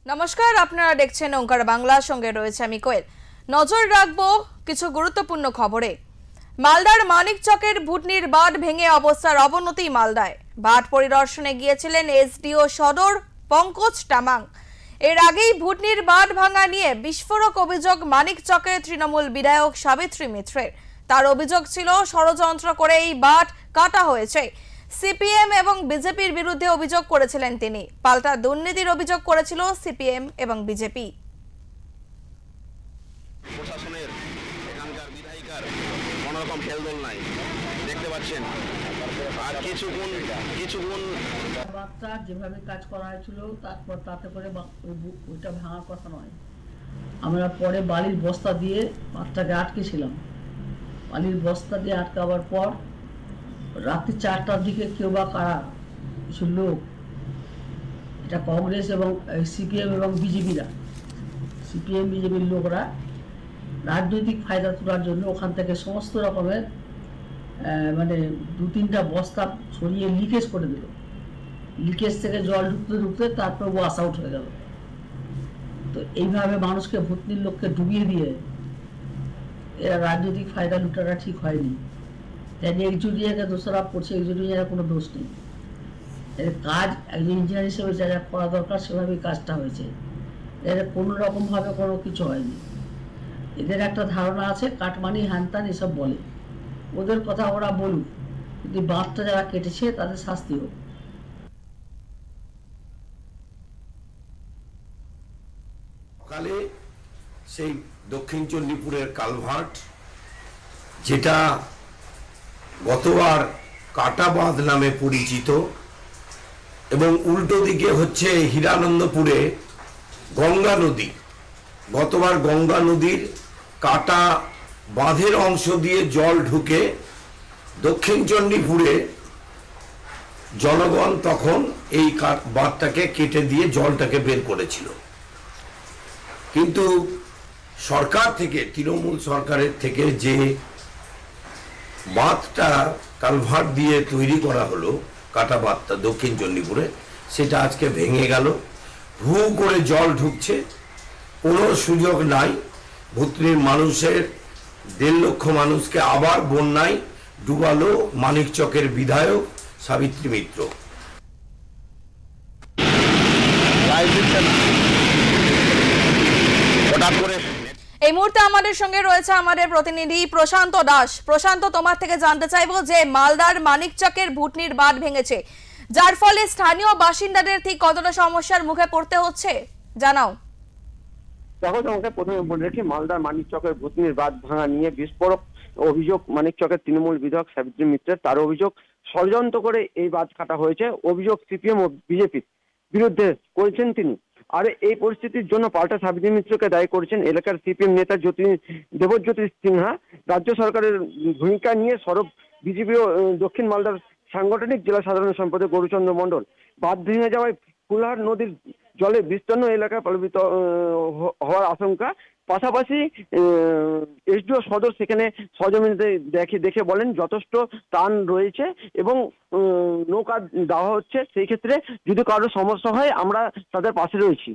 নমস্কার, আপনারা দেখছেন ওঙ্কার বাংলা, সঙ্গে রয়েছে আমি কোয়েল। নজর রাখবো কিছু গুরুত্বপূর্ণ খবরে। মালদার মানিকচকের ভুটনির বাঁধ ভেঙে অবস্থার অবনতি মালদায়। বাঁধ পরিদর্শনে গিয়েছিলেন এসডিও সদর পঙ্কজ টামাং। এর আগেই ভুটনির বাঁধ ভাঙা নিয়ে বিস্ফোরক অভিযোগ মানিকচকের তৃণমূল বিধায়ক সাবিত্রী মিত্রের। তার অভিযোগ ছিল ষড়যন্ত্র করে এই বাঁধ কাটা হয়েছে। সিপিএম এবং বিজেপির বিরুদ্ধে অভিযোগ করেছিলেন তিনি। পাল্টা দুর্নীতির অভিযোগ করেছিল সিপিএম এবং বিজেপি। প্রশাসনের এখানকার বিধায়িকার কোনো রকম খেলদোল নাই, দেখতে পাচ্ছেন। আর কিছুক্ষণ বাচ্চা যেভাবে কাজ করা হয়েছিল তারপর তাতে করে ওইটা ভাঙার কথা নয়। আমরা পরে বালির বস্তা দিয়ে বাচ্চাকে আটকেছিলাম। বালির বস্তা দিয়ে আটকাবার পর রাত্রি 4টার দিকে কেউ বা কারা কিছু লোক, এটা কংগ্রেস এবং সিপিএম এবং বিজেপিরা, সিপিএম বিজেপির লোকরা রাজনৈতিক ফায়দা তোলার জন্য ওখান থেকে সমস্ত রকমের মানে 2-3টা বস্তা ছড়িয়ে লিকেজ করে দিল। লিকেজ থেকে জল ঢুকতে ঢুকতে তারপর ওয়াশ আউট হয়ে গেল। তো এইভাবে মানুষকে ভুতনির লোককে ডুবিয়ে দিয়ে এরা রাজনৈতিক ফায়দা লুটাটা ঠিক হয়নি। তাই একজুটিয়াকে দোষারোপ করছে, একজুটিয়ার কোনো দোষ নেই। এর কাজ একজন ইঞ্জিনিয়ার হিসেবে যা যা করা দরকার সেভাবেই কাজটা হয়েছে। এর কোনো রকমভাবে কোনো কিছু হয়নি। এদের একটা ধারণা আছে কাটমানি হ্যানত্যান এসব বলে, ওদের কথা ওরা বলুক, কিন্তু বাঁধটা যারা কেটেছে তাদের শাস্তি হোক। সকালে সেই দক্ষিণ চণ্ডীপুরের কালভার্ট, যেটা গতবার কাটা বাঁধ নামে পরিচিত, এবং উল্টো দিকে হচ্ছে হীরানন্দপুরে গঙ্গা নদী। গতবার গঙ্গা নদীর কাটা বাঁধের অংশ দিয়ে জল ঢুকে দক্ষিণ চণ্ডীপুরে জনগণ তখন এই বাঁধটাকে কেটে দিয়ে জলটাকে বের করেছিল। কিন্তু সরকার থেকে, তৃণমূল সরকারের থেকে যে বাঁধটা কালভার্ট দিয়ে তৈরি করা হলো, কাটা বাঁধটা দক্ষিণ চণ্ডীপুরে, সেটা আজকে ভেঙে গেল। হু করে জল ঢুকছে, কোনো সুযোগ নাই। ভুতনির মানুষের 1.5 লক্ষ মানুষকে আবার বন্যায় ডুবালো মানিকচকের বিধায়ক সাবিত্রী মিত্র। এই মুহূর্তে আমাদের সঙ্গে রয়েছে আমাদের প্রতিনিধি প্রশান্ত দাস। প্রশান্ত, তোমার থেকে জানতে চাইবো যে মালদার মানিকচকের ভুটনির বাঁধ ভেঙেছে, যার ফলে স্থানীয় বাসিন্দাদের ঠিক কতটা সমস্যার মুখে পড়তে হচ্ছে জানাও। দেখো, তোমাকে প্রথমে বলে রাখি, মালদার মানিকচকের ভুতনির বাঁধ ভাঙা নিয়ে বিস্ফোরক অভিযোগ মানিকচকের তৃণমূল বিধায়ক সাবিত্রী মিত্রের। তার অভিযোগ ষড়যন্ত্র করে এই বাঁধ কাটা হয়েছে। অভিযোগ সিপিএম ও বিজেপির বিরুদ্ধে করেছেন তিনি। আর এই পরিস্থিতির জন্য পাল্টা সাবিত্রী মিত্রকে দায়ী করেছেন এলাকার সিপিএম নেতা দেবজ্যোতি সিনহা। রাজ্য সরকারের ভূমিকা নিয়ে সরব বিজেপি ও দক্ষিণ মালদার সাংগঠনিক জেলা সাধারণ সম্পাদক গৌরচন্দ্র মণ্ডল। বাঁধ ভেঙে যাওয়ায় কুলহার নদীর জলে বিস্তীর্ণ এলাকায় প্লাবিত হওয়ার আশঙ্কা। পাশাপাশি এসডিও সদর সেখানে সরজমিনে দেখে বলেন যথেষ্ট ত্রাণ রয়েছে এবং নৌকা দেওয়া হচ্ছে। সেই ক্ষেত্রে যদি কারো সমস্যা হয় আমরা তাদের পাশে রয়েছি।